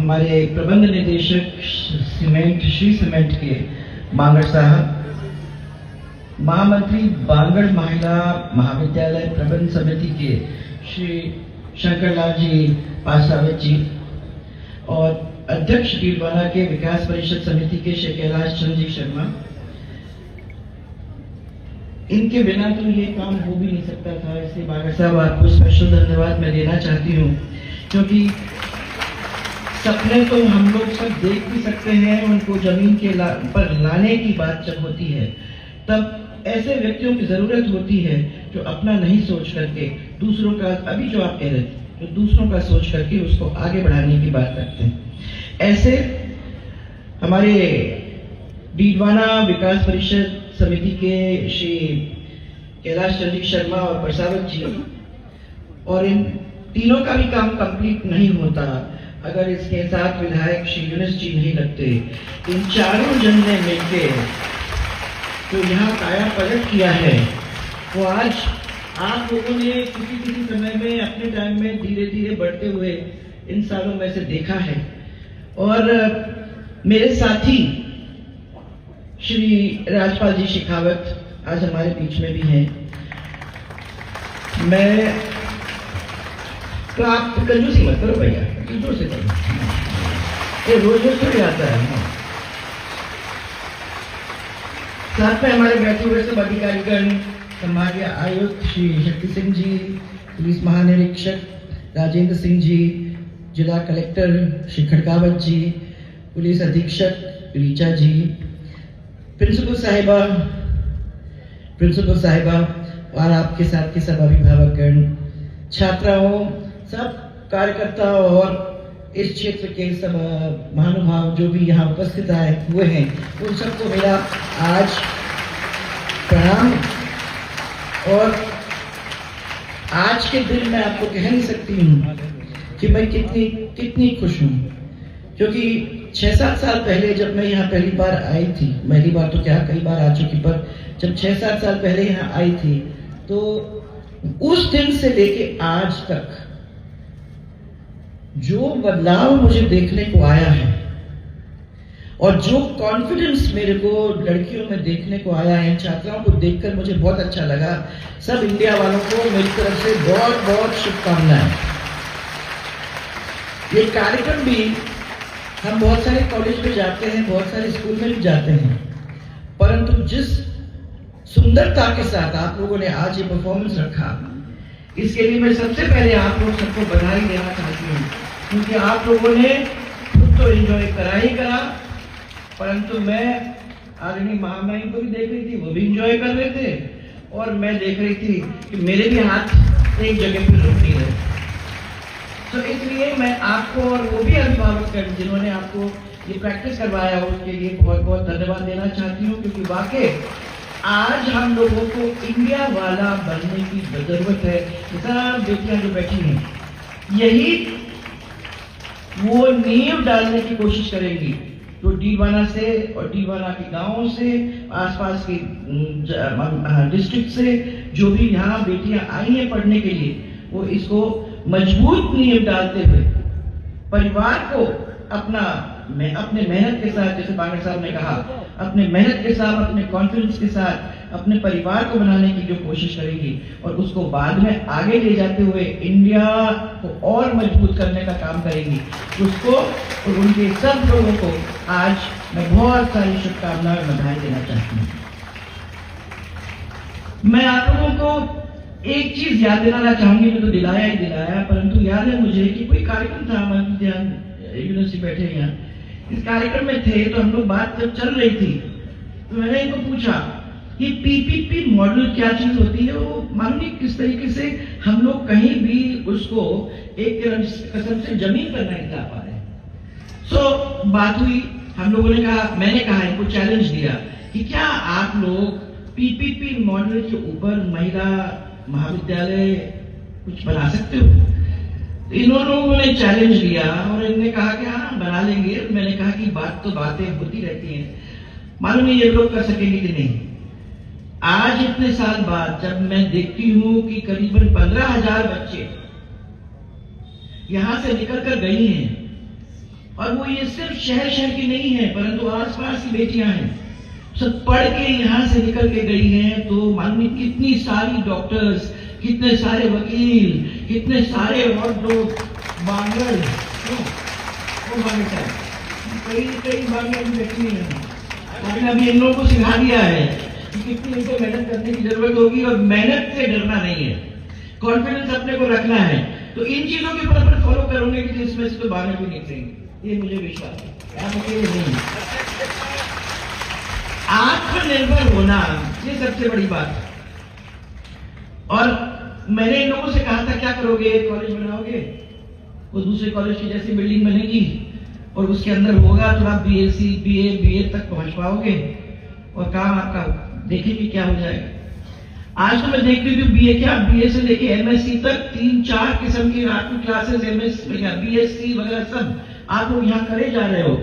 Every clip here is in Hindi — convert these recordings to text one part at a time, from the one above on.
हमारे प्रबंध निदेशक सीमेंट श्री सीमेंट के बांगड़ साहब, महामंत्री बांगड़ महिला महाविद्यालय प्रबंध समिति के श्री शंकरलाल जी पासावत जी और अध्यक्ष डीडवाना के विकास परिषद समिति के श्री कैलाश चंद्र जी शर्मा, इनके बिना तो ये काम हो भी नहीं सकता था। इसलिए बांगड़ साहब आपको स्पेशल धन्यवाद मैं देना चाहती हूँ, क्योंकि सपने तो हम लोग सब देख भी सकते हैं, उनको जमीन के पर लाने की बात जब होती है तब ऐसे व्यक्तियों की जरूरत होती है जो अपना नहीं सोच करके दूसरों का, अभी जो आप कह रहे थे, जो दूसरों का सोच करके उसको आगे बढ़ाने की बात करते हैं। ऐसे हमारे डीडवाना विकास परिषद समिति के श्री कैलाश चंद्र शर्मा और प्रसावत जी, और इन तीनों का भी काम कंप्लीट नहीं होता अगर इसके साथ विधायक श्री यूनुस जी नहीं लगते। इन चारों जन ने मिलकर जो यहाँ काया पलट किया है, वो आज आप लोगों ने किसी समय में अपने टाइम में धीरे धीरे बढ़ते हुए इन सालों में से देखा है। और मेरे साथी श्री राजपाल जी शेखावत आज हमारे बीच में भी हैं। मैं तो आप कंजूसी मत करो भैया, जोर से करो, ये रोज रोज थोड़ी आता है। साथ में हमारे बैठे हुए सब अधिकारीगण, संभागीय आयुक्त श्री शक्ति सिंह जी, पुलिस महानिरीक्षक राजेंद्र सिंह जी, जिला कलेक्टर श्री खड़कावत जी, पुलिस अधीक्षक रीचा जी, प्रिंसिपल साहिबा और आपके साथ के सब अभिभावकगण, छात्राओं, सब कार्यकर्ताओं और इस क्षेत्र के सब महानुभाव जो भी यहाँ उपस्थित आए हुए हैं, उन सबको मेरा आज प्रणाम। और आज के दिन मैं आपको कह नहीं सकती हूँ कि मैं कितनी खुश हूँ, क्योंकि 6-7 साल पहले जब मैं यहाँ पहली बार आई थी, पहली बार तो क्या कई बार आ चुकी, पर जब 6-7 साल पहले यहाँ आई थी तो उस दिन से लेके आज तक जो बदलाव मुझे देखने को आया है और जो कॉन्फिडेंस मेरे को लड़कियों में देखने को आया है, छात्राओं को देखकर मुझे बहुत अच्छा लगा। सब इंडिया वालों को मेरी तरफ से बहुत बहुत शुभकामनाएं। ये कार्यक्रम भी हम बहुत सारे कॉलेज में जाते हैं, बहुत सारे स्कूल में भी जाते हैं, परंतु जिस सुंदरता के साथ आप लोगों ने आज ये परफॉर्मेंस रखा, इसके लिए मैं सबसे पहले आप लोग सबको बधाई देना चाहती हूँ, क्योंकि आप लोगों ने खुद तो एंजॉय करा ही करा, परंतु मैं आदरणीय महामहिम को भी देख रही थी, वो भी एंजॉय कर रहे थे, और मैं देख रही थी कि मेरे भी हाथ एक जगह पर रुक नहीं रहे। तो इसलिए मैं आपको और वो भी अभिभावक कर जिन्होंने आपको ये प्रैक्टिस करवाया, उसके लिए बहुत बहुत धन्यवाद देना चाहती हूँ, क्योंकि वाकई आज हम लोगों को इंडिया वाला बनने की जरूरत है। सब बेटियां जो बैठी हैं, यही वो नींव डालने की कोशिश करेंगी जो डीडवाना से और डीडवाना के गांवों से, आसपास के डिस्ट्रिक्ट से जो भी यहाँ बेटियां आई हैं पढ़ने के लिए, वो इसको मजबूत नींव डालते हुए परिवार को अपने मेहनत के साथ, जैसे बांगड़ साहब ने कहा, अपने मेहनत के साथ, अपने कॉन्फिडेंस के साथ अपने परिवार को बनाने की जो कोशिश करेंगी, और उसको बाद में आगे ले जाते हुए इंडिया को और मजबूत करने का काम करेंगी, उसको और उनके सब लोगों को आज मैं बहुत सारी शुभकामनाएं और बधाई देना चाहती हूँ। मैं आप लोगों को एक चीज याद दिलाना चाहूंगी, मैं तो दिलाया ही दिलाया, परंतु याद है मुझे कि कोई कार्यक्रम था, यूनिवर्सिटी बैठे यहाँ, इस कार्यक्रम में थे, तो हम लोग बात जब चल रही थी तो मैंने इनको पूछा कि पीपीपी मॉडल क्या चीज होती है, वो मालूम किस तरीके से हम लोग कहीं भी उसको एक कसम से जमीन पर नहीं ला पा रहे। सो बात हुई, हम लोगों ने कहा, मैंने कहा, इनको चैलेंज दिया कि क्या आप लोग पीपीपी मॉडल के ऊपर महिला महाविद्यालय कुछ बना सकते हो? इन लोगों ने चैलेंज लिया और इन्होंने कहा कि हाँ बना लेंगे। मैंने कहा कि बातें होती रहती हैं, मालूम नहीं ये लोग कर सकेंगे कि नहीं। आज इतने साल बाद जब मैं देखती हूँ कि करीबन 15,000 बच्चे यहां से निकल कर गई हैं और वो ये सिर्फ शहर की नहीं है, परंतु आसपास की बेटियां हैं, सब पढ़ के यहाँ से निकल के गई हैं। तो मालूम कितनी सारी डॉक्टर्स, कितने सारे वकील, कितने सारे और लोग बांगड़ कई बांगड़ बैठी हैं। लेकिन अभी इन लोगों को सिखा दिया है कि कितनी इनको मेहनत करने की जरूरत होगी और मेहनत से डरना नहीं है, कॉन्फिडेंस अपने को रखना है। तो इन चीजों के ऊपर अपन फॉलो करोगे कि इसमें से तो बाहर भी निकलेंगे, ये मुझे विश्वास है। आप अकेले नहीं, आत्मनिर्भर होना ये सबसे बड़ी बात है। और मैंने इन लोगों से कहा था क्या करोगे, कॉलेज बनाओगे, वो दूसरे कॉलेज की जैसी बिल्डिंग बनेगी और उसके अंदर होगा तो आप बीएससी बीए तक पहुंच पाओगे और काम आपका देखेंगे क्या हो जाएगा। आज तो मैं देखती हूँ बीए क्या, बीए से लेके एमएससी तक 3-4 किस्म की आपकी क्लासेस, एमएससी बीएससी वगैरह सब आप लोग यहाँ करे जा रहे हो।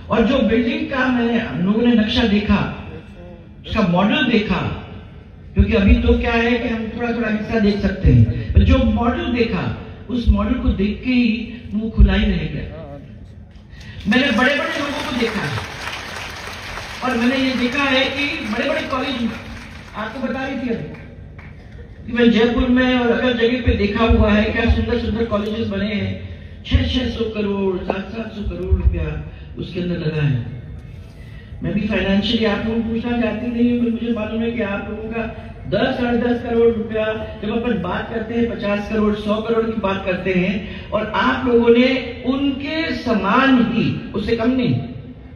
और जो बिल्डिंग का मैंने लोगों ने नक्शा देखा, उसका मॉडल देखा, क्योंकि अभी तो क्या है कि हम थोड़ा थोड़ा हिस्सा देख सकते हैं, तो जो मॉडल देखा उस मॉडल को देख के ही मुंह खुला ही रह गया। मैंने बड़े बड़े लोगों को देखा और मैंने ये देखा है कि बड़े बड़े कॉलेज, आपको बता रही थी अभी कि मैं जयपुर में और अलग जगह पे देखा हुआ है क्या सुंदर सुंदर कॉलेजेस बने हैं, 600 करोड़ 700 करोड़ रुपया उसके अंदर लगा है। मैं भी फाइनेंशियली आप लोगों को पूछना चाहती नहीं हूँ, मुझे मालूम है कि आप लोगों का 10-10 करोड़ रुपया, जब अपन बात करते हैं 50 करोड़ 100 करोड़ की बात करते हैं, और आप लोगों ने उनके समान ही, उससे कम नहीं,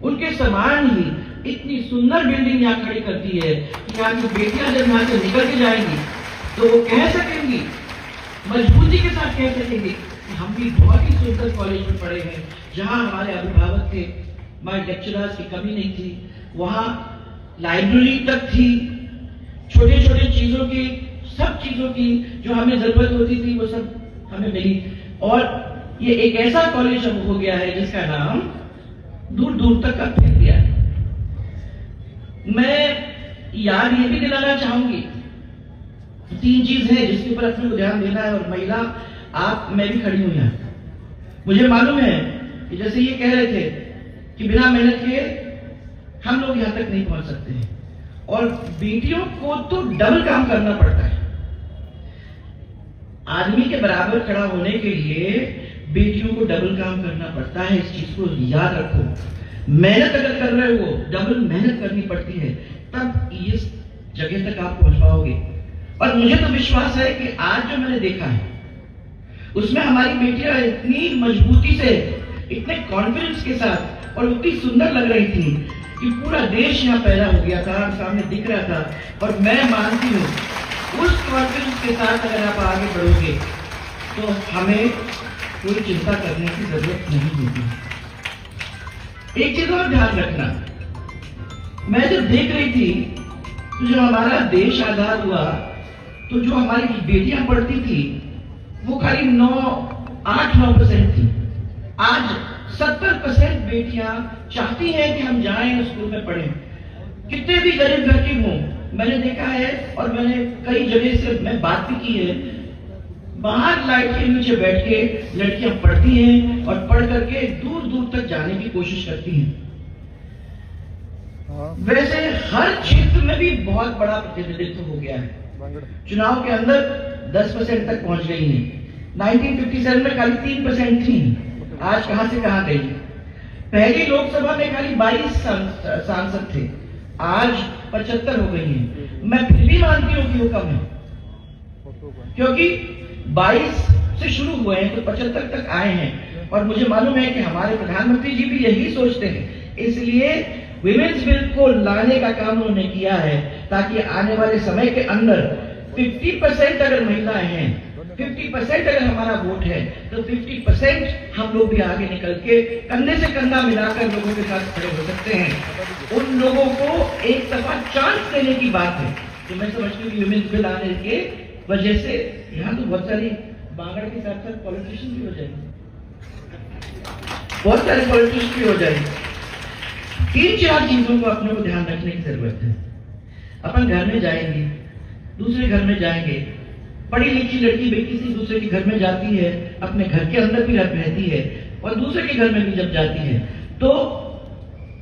उनके समान ही इतनी सुंदर बिल्डिंग यहाँ खड़ी कर दी है कि आपकी बेटियां जब यहाँ से निकल के जाएंगी तो वो कह सकेंगी, मजबूती के साथ कह सकेंगे कि हम भी बहुत ही सुंदर कॉलेज में पढ़े हैं, जहाँ हमारे अभिभावक थे, हमारे लेक्चरर्स की कमी नहीं थी, वहाँ लाइब्रेरी तक थी, छोटे छोटे चीजों की, सब चीजों की जो हमें जरूरत होती थी वो सब हमें मिली। और ये एक ऐसा कॉलेज अब हो गया है जिसका नाम दूर दूर तक का फैल गया है। मैं याद ये भी दिलाना चाहूंगी, 3 चीज है जिसके ऊपर अपने को ध्यान देना है। और महिला आप, मैं भी खड़ी हूं यहाँ, मुझे मालूम है कि जैसे ये कह रहे थे कि बिना मेहनत के हम लोग यहां तक नहीं पहुंच सकते हैं, और बेटियों को तो डबल काम करना पड़ता है। आदमी के बराबर खड़ा होने के लिए बेटियों को डबल काम करना पड़ता है, इस चीज को याद रखो। मेहनत अगर कर रहे हो, डबल मेहनत करनी पड़ती है, तब इस जगह तक आप पहुंच पाओगे। और मुझे तो विश्वास है कि आज जो मैंने देखा है उसमें हमारी बेटियां इतनी मजबूती से, इतने कॉन्फिडेंस के साथ और उतनी सुंदर लग रही थी कि पूरा देश यहाँ पैदा हो गया था, सामने दिख रहा था। और मैं मानती हूँ उस कॉन्फिडेंस के साथ अगर आप आगे बढ़ोगे तो हमें कोई चिंता करने की जरूरत नहीं होगी। एक चीज और ध्यान रखना, मैं जब देख रही थी तो जब हमारा देश आजाद हुआ तो जो हमारी बेटियां पढ़ती थी वो खाली 8-9% थी। आज 70% बेटियां चाहती हैं कि हम जाएं स्कूल में पढ़ें, कितने भी गरीब घर की हों। मैंने देखा है और मैंने कई जगह से मैं बात भी की है, बाहर लाइट के नीचे बैठ के लड़कियां पढ़ती हैं और पढ़ करके दूर दूर तक जाने की कोशिश करती हैं। वैसे हर क्षेत्र में भी बहुत बड़ा प्रतिनिधित्व हो गया है। चुनाव के अंदर 10% तक पहुंच गई है। 1957 में खाली 3% थी, आज कहां से कहां गई। पहली लोकसभा में खाली 22 सांसद थे, आज 75 हो गई हैं। मैं फिर भी मानती हूं कि वो कम है, क्योंकि 22 से शुरू हुए हैं तो 75 तक आए हैं। और मुझे मालूम है कि हमारे प्रधानमंत्री जी भी यही सोचते हैं, इसलिए विमेंस बिल को लाने का काम उन्होंने किया है, ताकि आने वाले समय के अंदर 50% अगर महिलाएं हैं, 50% अगर हमारा वोट है, तो 50% हम लोग भी आगे निकल के कंधे से कंधा मिलाकर लोगों के साथ खड़े हो सकते हैं। उन लोगों को एक दफा चांस देने की बात है। तो मैं समझती हूँ कि विमेंस बिल आने के वजह से यहाँ तो बहुत सारी बांगड़ के साथ साथ पॉलिटिशियन भी हो जाएंगे, बहुत सारे पॉलिटिशियन भी हो जाएंगे। 3-4 चीजों को अपने को ध्यान रखने की जरूरत है। अपन घर में जाएंगे, दूसरे घर में जाएंगे, पढ़ी लिखी लड़की बेटी किसी दूसरे के घर में जाती है, अपने घर के अंदर भी रहती है, और दूसरे के घर में भी जब जाती है तो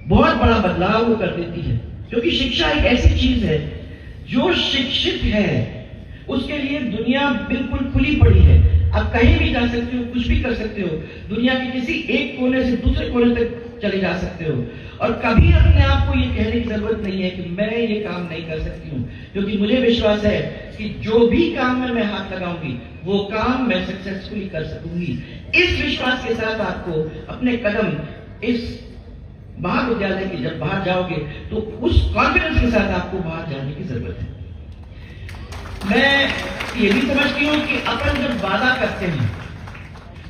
बहुत बड़ा बदलाव वो कर देती है। क्योंकि शिक्षा एक ऐसी चीज है, जो शिक्षित है उसके लिए दुनिया बिल्कुल खुली पड़ी है। आप कहीं भी जा सकते हो, कुछ भी कर सकते हो, दुनिया के किसी एक कोने से दूसरे कोने तक चले जा सकते हो। और कभी अपने आप को ये कहने की जरूरत नहीं है कि मैं ये काम नहीं कर सकती हूँ, क्योंकि मुझे विश्वास है कि जो भी काम में मैं हाथ लगाऊंगी वो काम मैं सक्सेसफुली कर सकूंगी। इस विश्वास के साथ आपको अपने कदम इस महाविद्यालय के जब बाहर जाओगे तो उस कॉन्फिडेंस के साथ आपको बाहर जाने की जरूरत है। मैं ये भी समझती हूँ कि अपन जब वादा करते हैं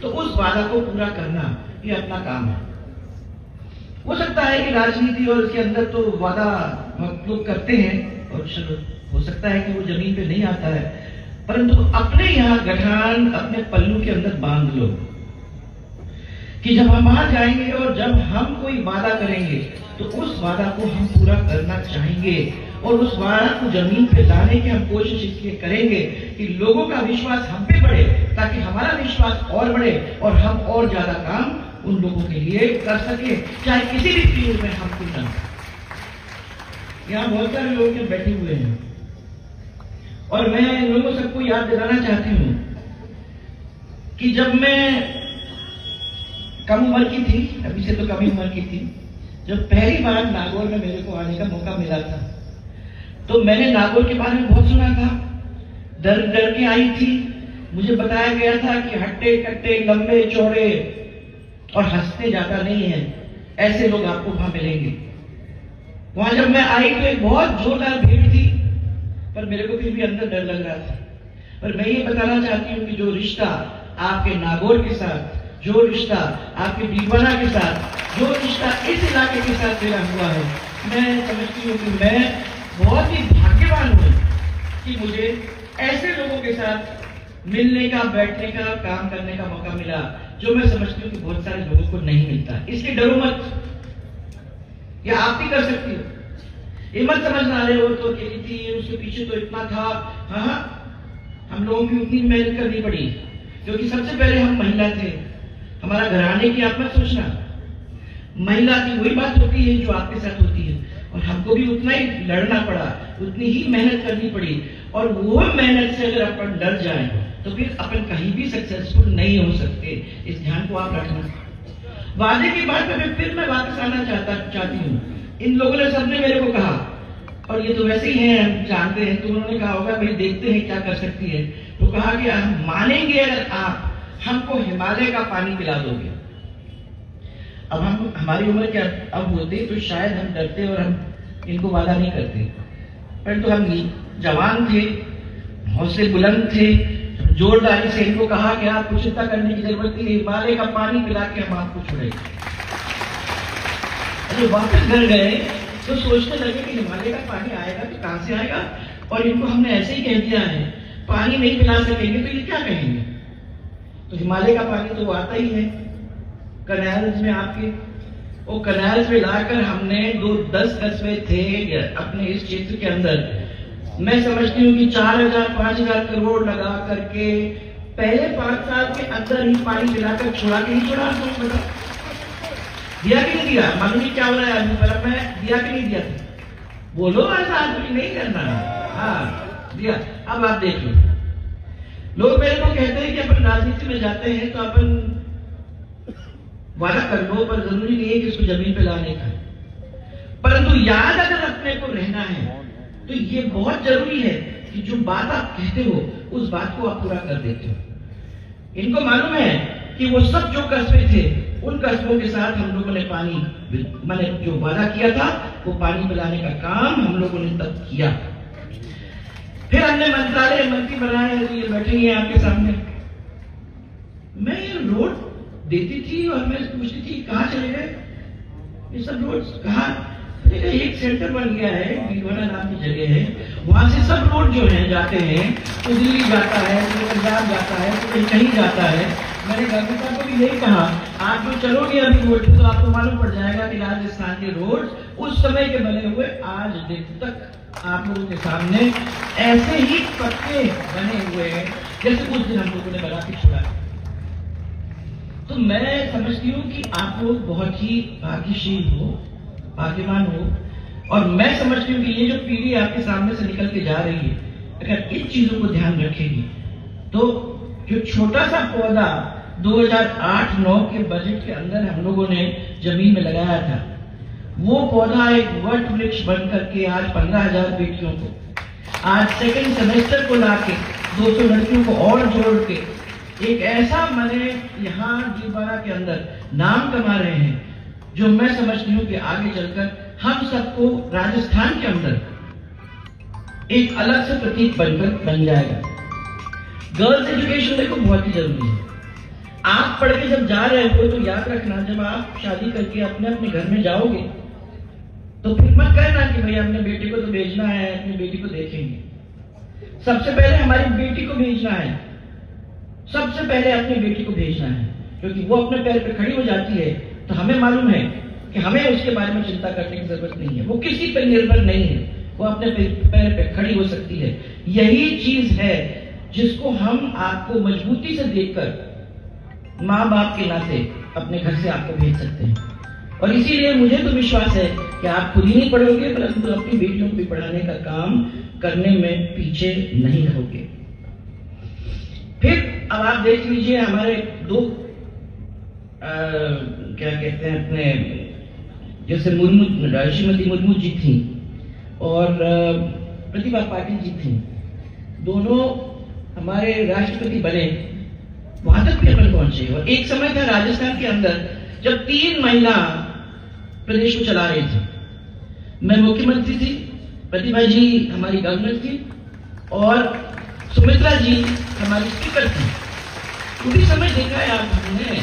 तो उस वादा को पूरा करना ये अपना काम है। हो सकता है कि राजनीति और इसके अंदर तो वादा लोग करते हैं और चलो हो सकता है कि वो जमीन पे नहीं आता है, परंतु अपने यहाँ गठान अपने पल्लू के अंदर बांध लो कि जब हम वहां जाएंगे और जब हम कोई वादा करेंगे तो उस वादा को हम पूरा करना चाहेंगे और उस वादा को जमीन पे लाने की हम कोशिश इसलिए करेंगे कि लोगों का विश्वास हम पे बढ़े, ताकि हमारा विश्वास और बढ़े और हम और ज्यादा काम उन लोगों के लिए कर सके, चाहे किसी भी फील्ड में हम क्यों ना। यहाँ बहुत सारे लोग यहाँ बैठे हुए हैं और मैं इन लोगों सबको याद दिलाना चाहती हूँ कि जब मैं कम उम्र की थी, अभी से तो कम ही उम्र की थी, जब पहली बार नागौर में मेरे को आने का मौका मिला था तो मैंने नागौर के बारे में बहुत सुना था, डर डर के आई थी। मुझे बताया गया था कि हट्टे कट्टे लंबे चौड़े और हंसते ज्यादा नहीं है, ऐसे लोग आपको वहां मिलेंगे। वहां जब मैं आई तो एक बहुत जोरदार भीड़ थी, पर मेरे को फिर भी अंदर डर लग रहा था। पर मैं ये बताना चाहती हूँ कि जो रिश्ता आपके नागौर के साथ, जो रिश्ता आपके दीवाना के साथ, जो रिश्ता इस इलाके के साथ मेरा हुआ है, मैं समझती हूँ कि मैं बहुत ही भाग्यवान हूँ कि मुझे ऐसे लोगों के साथ मिलने का, बैठने का, काम करने का मौका मिला, जो मैं समझती हूँ कि बहुत सारे लोगों को नहीं मिलता। इसलिए डरो मत, या आप भी कर सकती हो। ये मत समझना रहे हो तो अकेली थी, उसके पीछे तो इतना था। हाँ, हम लोगों की उतनी मेहनत करनी पड़ी, क्योंकि सबसे पहले हम महिला थे। हमारा घराने की आप मत सोचना, महिला की वही बात होती है जो आपके साथ होती है, और हमको भी उतना ही लड़ना पड़ा, उतनी ही मेहनत करनी पड़ी। और वो मेहनत से अगर अपन डर जाए तो फिर अपन कहीं भी सक्सेसफुल नहीं हो सकते। इस ध्यान को आप रखना। वादे की बात में फिर मैं वापस आना चाहती हूँ। इन लोगों ने सबने मेरे को कहा, और ये तो वैसे ही हैं, हम जानते हैं, तो उन्होंने कहा होगा भाई देखते हैं क्या कर सकती है। तो कहा कि हम मानेंगे अगर आप हमको हिमालय का पानी पिला दोगे। अब हम, हमारी उम्र क्या अब होती तो शायद हम डरते और हम इनको वादा नहीं करते, परंतु हम जवान थे, हौसले बुलंद थे, जोरदारी से इनको कहा कि आपको चिंता करने की जरूरत नहीं, हिमालय का पानी पिला के हम आपको छोड़ेंगे। अरे वापस घर गए तो सोचने लगे कि हिमालय का पानी आएगा तो कहां से आएगा, और इनको हमने ऐसे ही कह दिया है पानी नहीं पिला सकेंगे तो ये क्या कहेंगे। तो हिमालय का पानी तो वो आता ही है कनाल्स में आपके, वो कनाल्स में लाकर हमने 10 कस्बे थे अपने इस क्षेत्र के अंदर, मैं समझती हूँ कि 4,000-5,000 करोड़ लगा करके पहले 5 साल के अंदर ही पानी पिलाकर छोड़ा कि नहीं छोड़ा, आपको बता दिया कि नहीं दिया। मालूम नहीं क्या हो रहा है आदमी पर, मैं दिया कि नहीं दिया था, बोलो ऐसा आदमी नहीं करना है। हाँ दिया। अब आप देख लो, लोग मेरे को कहते हैं कि अपन राजनीति में जाते हैं तो अपन वादा कर लो, पर जरूरी नहीं है कि इसको जमीन पे लाने का, परंतु याद अगर अपने को रहना है तो ये बहुत जरूरी है कि जो बात आप कहते हो उस बात को आप पूरा कर देते हो। इनको मालूम है कि वो सब जो कस्बे थे उन कस्बों के साथ हम लोगों ने पानी, मैंने जो वादा किया था वो पानी पिलाने का काम हम लोगों ने तब किया। फिर हमने मंत्रालय मंत्री बनाए, ये बैठे हैं आपके सामने। मैं ये रोड देती थी और मैं पूछती थी कहाँ चले गए ये सब रोड, कहाँ? एक सेंटर बन गया है, भीलवाड़ा नाम की जगह है, वहां से सब रोड जो है जाते हैं, तो दिल्ली जाता है, तो पंजाब जाता है, तो कहीं जाता है। मैंने गांधी साहब को भी यही कहा, आप जो चलोगे अभी रोड तो आपको मालूम पड़ जाएगा कि राजस्थान के रोड उस समय के बने हुए आज दिन तक आप लोगों के सामने ऐसे ही पक्के बने हुए हैं जैसे उस दिन हम लोगों ने बना के छोड़ा। तो मैं समझती हूँ कि आप लोग बहुत ही भाग्यशील हो, भाग्यवान हो, और मैं समझती हूँ कि ये जो पीढ़ी आपके सामने से निकल के जा रही है, अगर इन चीजों को ध्यान रखेगी तो जो छोटा सा पौधा 2008-9 के बजट के अंदर हम लोगों ने जमीन में लगाया था, वो पौधा एक वट वृक्ष बन करके आज 15,000 बेटियों को, आज सेकंड सेमेस्टर को लाके 200 लड़कियों को और जोड़ के एक ऐसा मैंने यहाँ भीलवाड़ा के अंदर नाम कमा रहे हैं, जो मैं समझती हूँ कि आगे चलकर हम सबको राजस्थान के अंदर एक अलग से प्रतीक बनकर बन जाएगा। गर्ल्स एजुकेशन देखो बहुत ही जरूरी है। आप पढ़ के जब जा रहे हो तो याद रखना, जब आप शादी करके अपने अपने घर में जाओगे तो फिर मत कहना कि भैया अपने बेटे को तो भेजना है, अपनी बेटी को देखेंगे। सबसे पहले हमारी बेटी को भेजना है, सबसे पहले अपनी बेटी को भेजना है, क्योंकि वो अपने पैर पे खड़ी हो जाती है तो हमें मालूम है कि हमें उसके बारे में चिंता करने की जरूरत नहीं है। वो किसी पर निर्भर नहीं है, वो अपने पैर पे खड़ी हो सकती है। यही चीज है जिसको हम आपको मजबूती से देखकर माँ बाप के नाते अपने घर से आपको भेज सकते हैं। और इसीलिए मुझे तो विश्वास है कि आप खुद ही नहीं पढ़ोगे, परंतु अपनी बेटियों को भी पढ़ाने का काम करने में पीछे नहीं रहोगे। फिर अब आप देख लीजिए, हमारे दो क्या कहते हैं अपने, जैसे मुर्मू, श्रीमती मुर्मू जी थी और प्रतिभा पाटिल जी थी, दोनों हमारे राष्ट्रपति बने, वहां तक भी अपन पहुंचे। और एक समय था राजस्थान के अंदर जब 3 महिला प्रदेश को चला रही थी। मैं मुख्यमंत्री थी, प्रतिभा जी हमारी गवर्नर थी और सुमित्रा जी हमारी स्पीकर थी। उसी समय देखा है आपने,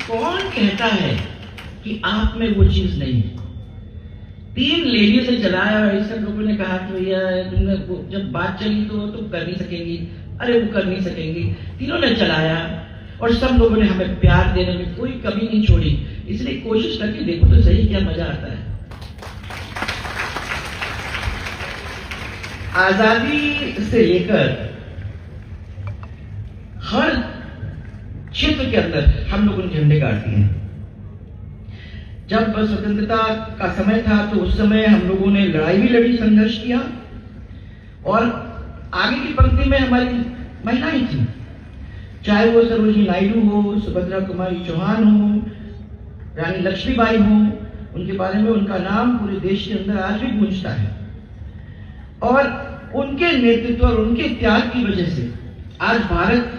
कौन कहता है कि आप में वो चीज नहीं है। 3 लेडियों से चलाया और इस सब लोगों ने कहा कि भैया तुमने जब बात चली तो तुम कर नहीं सकेंगी, अरे वो कर नहीं सकेंगी। तीनों ने चलाया और सब लोगों ने हमें प्यार देने में कोई कमी नहीं छोड़ी। इसलिए कोशिश करके देखो तो सही, क्या मजा आता है। आजादी से लेकर हर क्षेत्र के अंदर हम लोगों ने झंडे गाड़ दिए हैं। जब स्वतंत्रता का समय था तो उस समय हम लोगों ने लड़ाई भी लड़ी, संघर्ष किया, और आगे की पंक्ति में हमारी महिलाएं थी, चाहे वो सरोजिनी नायडू हो, सुभद्रा कुमारी चौहान हो, रानी लक्ष्मीबाई हो। उनके बारे में उनका नाम पूरे देश के अंदर आज भी गूंजता है। और उनके नेतृत्व और उनके त्याग की वजह से आज भारत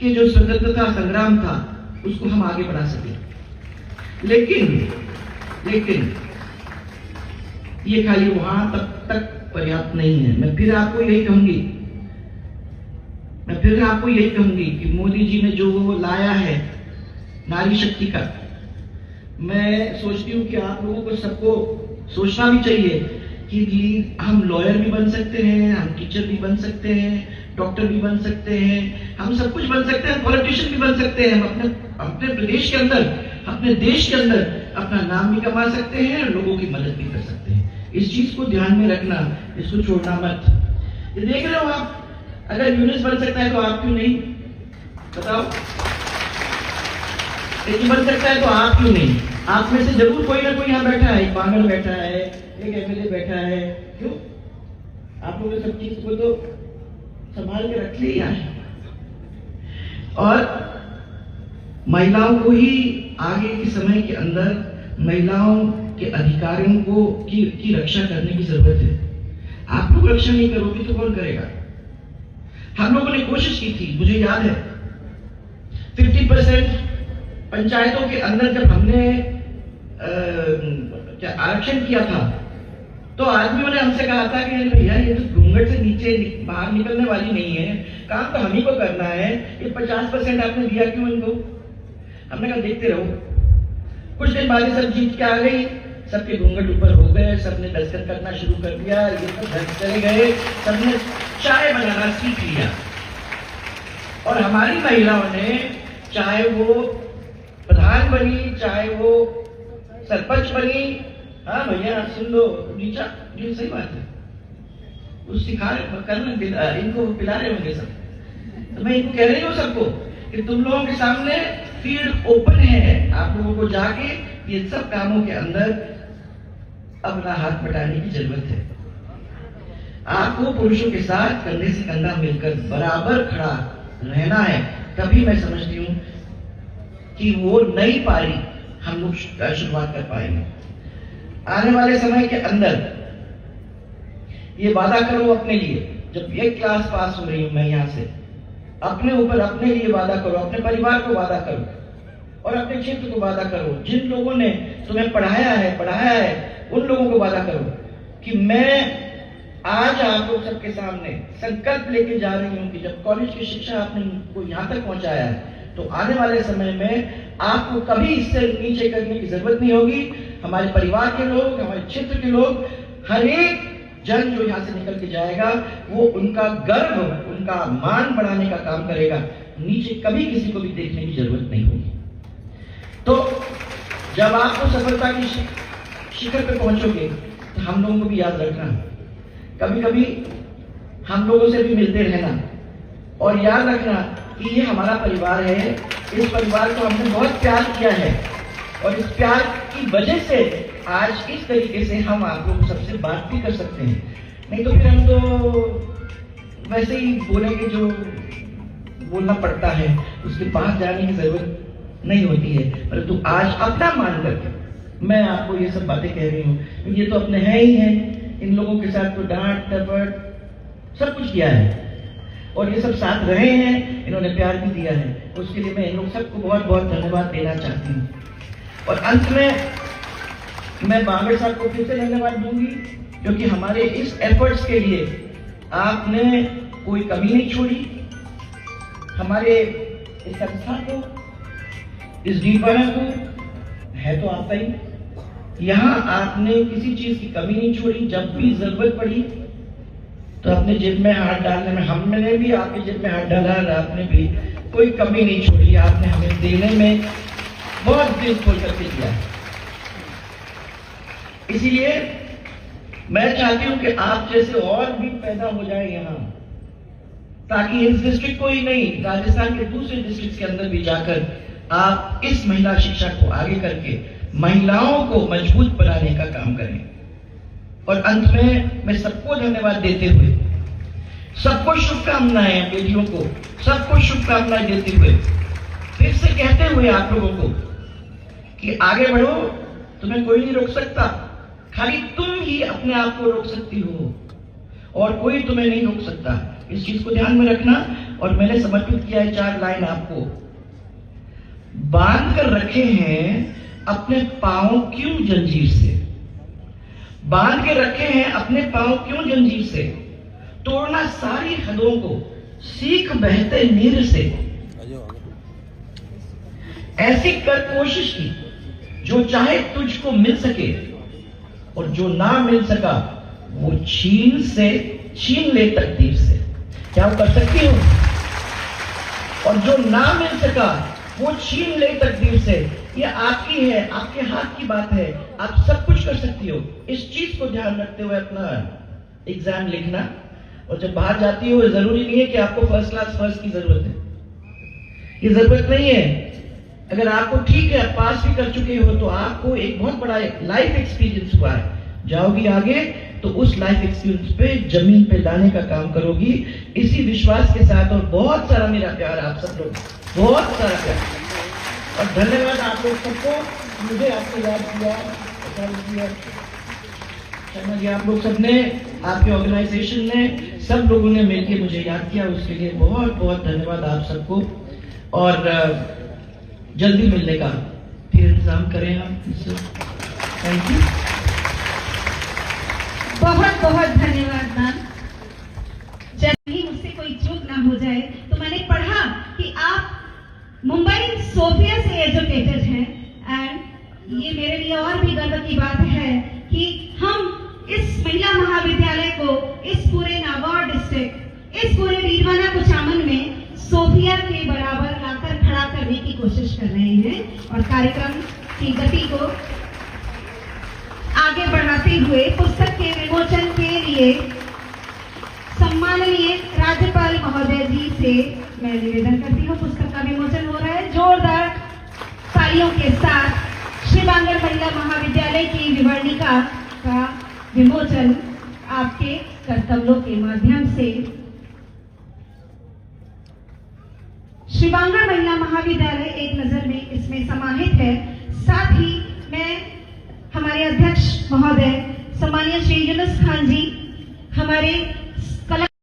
के जो स्वतंत्रता संग्राम था उसको हम आगे बढ़ा सके। लेकिन ये खाली वहां तक पर्याप्त नहीं है। मैं फिर आपको यही कहूंगी कि मोदी जी ने जो वो लाया है नारी शक्ति का, मैं सोचती हूँ कि आप लोगों को सबको सोचना भी चाहिए कि जी हम लॉयर भी बन सकते हैं, हम टीचर भी बन सकते हैं, डॉक्टर भी बन सकते हैं, हम सब कुछ बन सकते हैं, पॉलिटिशियन भी बन सकते हैं। हम अपने प्रदेश के अंदर, अपने देश के अंदर अपना नाम भी कमा सकते हैं और लोगों की मदद भी कर सकते हैं। इस चीज को ध्यान में रखना, इसको छोड़ना मत। ये देख रहे हो आप, अगर यूनिस बन सकता है तो आप क्यों नहीं? बताओ, यदि बन सकता है तो आप क्यों नहीं? आप में से जरूर कोई ना कोई यहाँ बैठा है, एक बांगड़ बैठा है, एक एमएलए बैठा है। क्यों? आप लोग सब चीज को तो संभाल के रख लिया है। और महिलाओं को ही आगे के समय के अंदर महिलाओं के अधिकारों को की रक्षा करने की जरूरत है। आप लोग रक्षा नहीं करोगे तो कौन करेगा? हम लोगों ने कोशिश की थी, मुझे याद है 50% पंचायतों के अंदर जब हमने आरक्षण किया था तो आदमियों ने हमसे कहा था कि भैया ये तो घूंघट से नीचे बाहर निकलने वाली नहीं है, काम तो हम ही को करना है, ये 50% आपने दिया क्यों इनको? हमने कहा देखते रहो। कुछ दिन बाद सब जीत के आ गई, सबके घूंघट ऊपर हो गए, सबने दस्तखत करना शुरू कर दिया, ये सब घर चले गए, सबने चाय बनाना सीख लिया। और हमारी महिलाओं ने, चाहे वो प्रधान बनी, चाहे वो सरपंच बनी, हाँ भैया सुन लो, नीचा जी सही बात है, उस सिखा करना इनको पिला रहे होंगे सब। तो मैं इनको कह रही हूँ सबको कि तुम लोगों के सामने फील्ड ओपन है आप लोगों को जाके ये सब कामों के अंदर अपना हाथ बटाने की जरूरत है। आपको पुरुषों के साथ कंधे से कंधा मिलकर बराबर खड़ा रहना है, तभी मैं समझती हूं कि वो नई पारी हम लोग शुरुआत कर पाएंगे। आने वाले समय के अंदर ये वादा करो अपने लिए, जब ये क्लास पास हो रही हूं मैं यहां से, अपने ऊपर अपने लिए वादा करो, अपने परिवार को वादा करो और अपने क्षेत्र को वादा करो। जिन लोगों ने तुम्हें पढ़ाया है उन लोगों को वादा करो कि मैं आज आप लोग सबके सामने संकल्प लेके जा रही हूं कि जब कॉलेज की शिक्षा आपने को यहां तक पहुंचाया है तो आने वाले समय में आपको कभी इससे नीचे करने की जरूरत नहीं होगी। हमारे परिवार के लोग, हमारे क्षेत्र के लोग, हर एक जन जो यहाँ से निकल के जाएगा वो उनका गर्व, उनका मान बढ़ाने का काम करेगा। नीचे कभी किसी को भी देखने की जरूरत नहीं होगी। तो जब आप तो सफलता की शिखर पे पहुंचोगे तो हम लोगों को भी याद रखना, कभी कभी हम लोगों से भी मिलते रहना और याद रखना कि ये हमारा परिवार है। इस परिवार को हमने बहुत प्यार किया है और इस प्यार की वजह से आज इस तरीके से हम आप लोग सबसे बात भी कर सकते हैं। नहीं तो फिर हम तो वैसे ही बोलेंगे जो बोलना पड़ता है, उसके पास जाने की जरूरत नहीं होती है। परंतु आज अपना मान करके मैं आपको ये सब बातें कह रही हूँ। ये तो अपने हैं ही हैं, इन लोगों के साथ तो डांट टपट सब कुछ किया है और ये सब साथ रहे हैं, इन्होंने प्यार भी दिया है। उसके लिए मैं इन लोग सबको बहुत बहुत धन्यवाद देना चाहती हूँ। और अंत में मैं बांगड़ साहब को फिर से धन्यवाद दूंगी क्योंकि हमारे इस एफर्ट्स के लिए आपने कोई कमी नहीं छोड़ी। हमारे इस संस्था को, इस डीपाना को, है तो आपका ही, यहाँ आपने किसी चीज की कमी नहीं छोड़ी। जब भी जरूरत पड़ी तो अपने जेब में हाथ डालने में, हमने भी आपके जेब में हाथ डाला और आपने भी कोई कमी नहीं छोड़ी। आपने हमें देने में बहुत दिल खोल करके दिया। इसीलिए मैं चाहती हूं कि आप जैसे और भी पैदा हो जाए यहाँ, ताकि इस डिस्ट्रिक्ट को ही नहीं, राजस्थान के दूसरे डिस्ट्रिक्ट के अंदर भी जाकर आप इस महिला शिक्षा को आगे करके महिलाओं को मजबूत बनाने का काम करें। और अंत में मैं सबको धन्यवाद देते हुए, सबको शुभकामनाएं, बेटियों को सबको शुभकामनाएं देते हुए, फिर से कहते हुए आप लोगों को कि आगे बढ़ो, तुम्हें कोई नहीं रोक सकता, खाली तुम ही अपने आप को रोक सकती हो और कोई तुम्हें नहीं रोक सकता। इस चीज को ध्यान में रखना। और मैंने समर्पित किया है 4 लाइन आपको। बांध कर रखे हैं अपने पांव क्यों जंजीर से, बांध के रखे हैं अपने पांव क्यों जंजीर से, तोड़ना सारी हदों को, सीख बहते नीर से। ऐसी कर कोशिश की जो चाहे तुझको मिल सके और जो ना मिल सका वो छीन ले तकदीर से। क्या वो कर सकती हो? और जो ना मिल सका वो छीन ले तकदीर से। ये आपकी है, आपके हाथ की बात है, आप सब कुछ कर सकती हो। इस चीज को ध्यान रखते हुए अपना एग्जाम लिखना। और जब बाहर जाती हो, जरूरी नहीं है कि आपको फर्स्ट क्लास फर्स्ट की जरूरत है, ये जरूरत नहीं है। अगर आपको ठीक है, पास भी कर चुके हो, तो आपको एक बहुत बड़ा लाइफ एक्सपीरियंस हुआ है। जाओगी आगे तो उस लाइफ एक्सपीरियंस पे जमीन पे लाने का काम करोगी, इसी विश्वास के साथ। और बहुत सारा मेरा प्यार आप सब लोग, बहुत सारा प्यार और धन्यवाद आप लोग सबको। मुझे आपको याद किया शर्मा जी, आप लोग सबने, आपके ऑर्गेनाइजेशन ने, सब लोगों ने मिलकर मुझे याद किया, उसके लिए बहुत बहुत धन्यवाद आप सबको। और जल्दी मिलने का फिर इंतजाम करें हम। थैंक यू, बहुत बहुत धन्यवाद मैम। जब भी मुझसे कोई चूक ना हो जाए, तो मैंने पढ़ा कि आप मुंबई सोफिया से एजुकेटेड हैं एंड ये मेरे लिए और भी गर्व की बात है कि हम इस महिला महाविद्यालय को इस पूरे नागौर डिस्ट्रिक्ट, इस पूरे रीडवाना कुचामन में सोफिया के बराबर लाकर खड़ा करने की कोशिश कर रहे हैं। और कार्यक्रम की गति को आगे बढ़ाते हुए पुस्तक के विमोचन के लिए सम्माननीय राज्यपाल महोदय जी से मैं निवेदन करती हूँ, पुस्तक का विमोचन हो रहा है। जोरदार तालियों के साथ शिवांगण महिला महाविद्यालय की विवर्णिका का विमोचन आपके कर्तव्यों के माध्यम से। शिवांगण महिला महाविद्यालय एक नजर में इसमें समाहित है। साथ ही मैं हमारे अध्यक्ष महोदय सम्मानीय श्री यूनुस खान जी, हमारे